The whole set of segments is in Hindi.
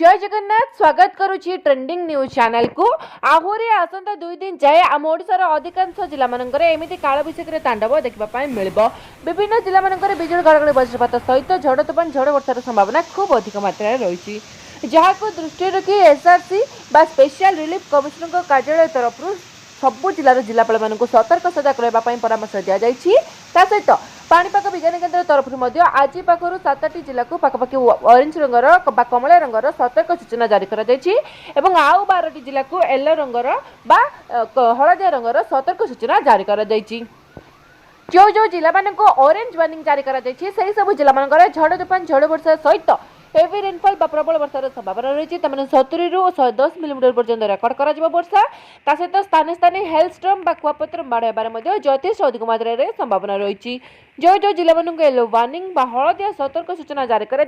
जय जगन्नाथ स्वागत करुछि ट्रेंडिंग न्यूज चैनल को। आहुरी आसंता 2 दिन जाए आम ओडिशार अधिकांश जिला मानकर एमिति कालबैशाखी तांडव देखा मिलिबो। विभिन्न जिला मानकर बिजुली घड़घड़ी वज्रपात सहित झड़ तोफान झड़ वर्षार संभावना खूब अधिक मात्रा रही, जहां दृष्टि रखी एसआरसी बा स्पेशल रिलीफ कमिशनर कार्यालय तरफ सबु जिलार जिलापाल मानक सतर्क सजग रहा परामर्श दि जाइछि। ता सहित पाणीपाग विज्ञान केन्द्र तरफ आज पाखर 7टी जिला को पाखापाखि ऑरेंज रंगर कमला रंगर सतर्क सूचना जारी कर आउ 12टी जिला को येलो रंगर हलदिया रंगर सतर्क सूचना जारी कर जो जिला मान ऑरेंज वार्निंग जारी कर सब जिला मान झड़ तोफान झड़ वर्षा सहित हेवी रेनफॉल प्रबल वर्षार संभावना रही। 70 ରୁ 110 मिलीमीटर पर्यंत रेकर्ड कर वर्षा ता सहित स्थाने स्थाने हेलस्टर्म कुआपत्र माड़ होबार यथेष्ट अधिक मात्रा संभावना रही। जो जिला मान येलो वार्निंग हलदिया सतर्क सूचना जारी कर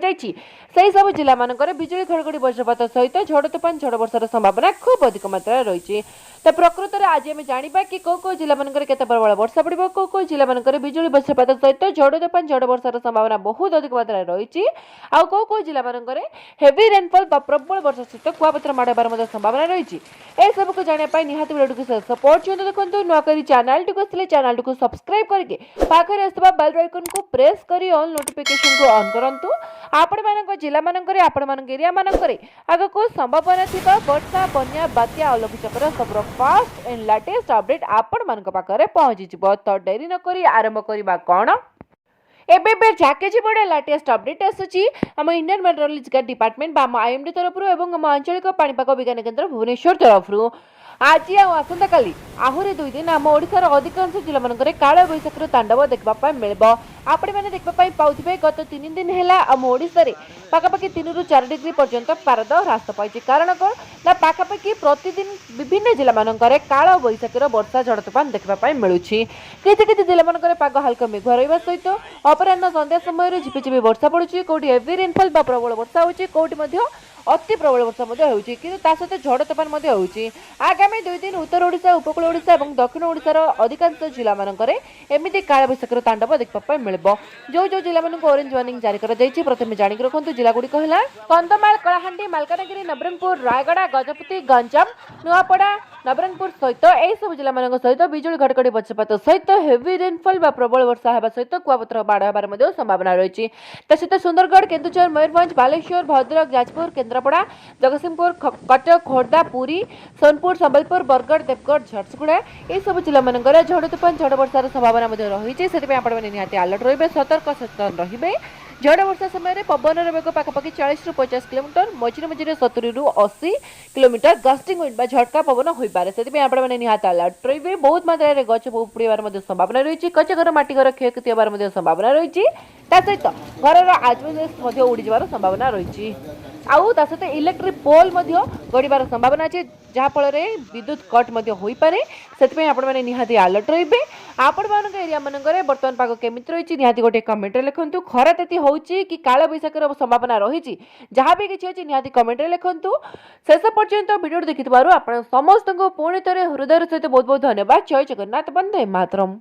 सब जिला मान बिजुली घड़घड़ी वज्रपात सहित झड़ तोफान झड़ वर्षार संभावना खूब अधिक मात्रा रही। तो प्रकृत में आज आम जाना कि कौ जिला मान केते प्रबल वर्षा पड़ो, कौ जिला मान बिजुली वज्रपात सहित झड़ तोफान झड़ वर्षार संभावना बहुत अधिक मात्रा रही। आउ कौ जिला मान हेवी रेनफॉल प्रबल वर्षा सहित कुआपत्र माड़ होबार संभावना रही। ए सबको जानापी निहाती वीडियो को शेष पर्यंत देखो। नुआकरी चैनल चैनल को सब्सक्राइब करके पाखरे आसुवा बेल आइकन को प्रेस करी ऑल नोटिफिकेशन को ऑन करंतु। आपण मानक जिला मानकरे आपण मानक एरिया मानकरे आगको संभावना थिबा वर्षा बन्या बात्या और लघुचापर सबरो फास्ट एंड लेटेस्ट अपडेट आपण मानक पाखरे पहुंची जिवो। तो देरी न करी आरंभ करबा कोन एबे जाके बड़ा लेटेस्ट अपडेट आसुची आम इंडियन मेट्रोलॉजिकल डिपार्टमेंट बा आईएमडी तरफ एवं आम आंचलिक पाणीपाग विज्ञान केन्द्र भुवनेश्वर तरफ आज आसंता काली आहुरी 2 दिन आम ओडिशार अधिकांश जिला मानकरे काल बैशाखीर तांडव देखा मिलिबो। आपण मैंने देखा पाउथिबे गत 3 दिन है आम ओडिशा पाखापाखि 3 ରୁ 4 डिग्री पर्यंत पारद ह्रास पाई। कारण कौन ना पाखापाखि प्रतिदिन विभिन्न जिला मानकरे काल बैशाखीर वर्षा झड़ तोफान देखा मिलूँ। किसी जिला मानकरे पाग हल्का मेघुआ रहा सहित अपराह्न संध्या समय झिपिझिपि वर्षा पड़ुछि, कोठी हेवी रेनफॉल प्रबल वर्षा होछि, कोठी अति प्रबल वर्षा होउछि, किंतु ता सहित झड़ तोफान होउछि। आगामी 2 दिन उत्तर ओडिशा उपकूल ओडिशा और दक्षिण ओडिशार अधिकांश जिला मानकरे एमिति काल बैशाखीर तांडव देखा मिलिबो। जो जिला मानक ऑरेंज वार्निंग जारी कर प्रथम जानिक रखु। जिला गुड़िक है कंधमाल, कलाहांडी, मालकानगिरी, नवरंगपुर, रायगड़ा, गजपति, गंजाम, नुआपड़ा, नवरंगपुर सहित यह सब जिला मान सहित बिजुली घड़घड़ी वज्रपात सहित हेवी रेनफॉल प्रबल वर्षा होगा सहित कुआपत्र बाड़ होबार संभावना रही। सहित सुंदरगढ़, केन्दुझर, मयूरभंज, बालेश्वर, भद्रक, जाजपुर, केन्द्रापड़ा, जगतसिंहपुर, कटक, खोर्धा, पुरी, सोनपुर, संबलपुर, बरगढ़, देवगढ़, झरसुगुड़ा यह सब जिला मान झड़ तोफान झड़ वर्षार संभावना रही। से निहाती अलर्ट रही, सतर्क सचेतन रही। झड़ वर्षा समय पवन वेग पाखापाखि 40 ରୁ 50 किलोमीटर, मझिरे मझिरे 70 ରୁ 80 किलोमीटर गस्टिंग विंड झटका पवन हो पाए। से आपने निहाती अलर्ट रही। बहुत मात्रा गच उपुड़ार संभावना रही, कच्च घर माटी घर क्षयक्षति होबार संभावना रही। सहित घर आजबेस्ट उड़ीजार संभावना रही। आउ ता सहित इलेक्ट्रिक पोल गड़ार संभावना अच्छे, जहाँफल विद्युत कट हो पाए। से आपने निहाती अलर्ट रही। आपण मान एरिया मानक बर्तमान पाग केमिति रही निहाती गोटे कमेंट लिखु। खरा तेती होउची कि काल बैशाखीर संभावना रही, जहाँ भी किसी अच्छी निहाती कमेंट लिखु। शेष पर्यंत वीडियो देखि आप समस्त को पुणी थे हृदय सहित बहुत बहुत धन्यवाद। जय जगन्नाथ, वंदे मातरम।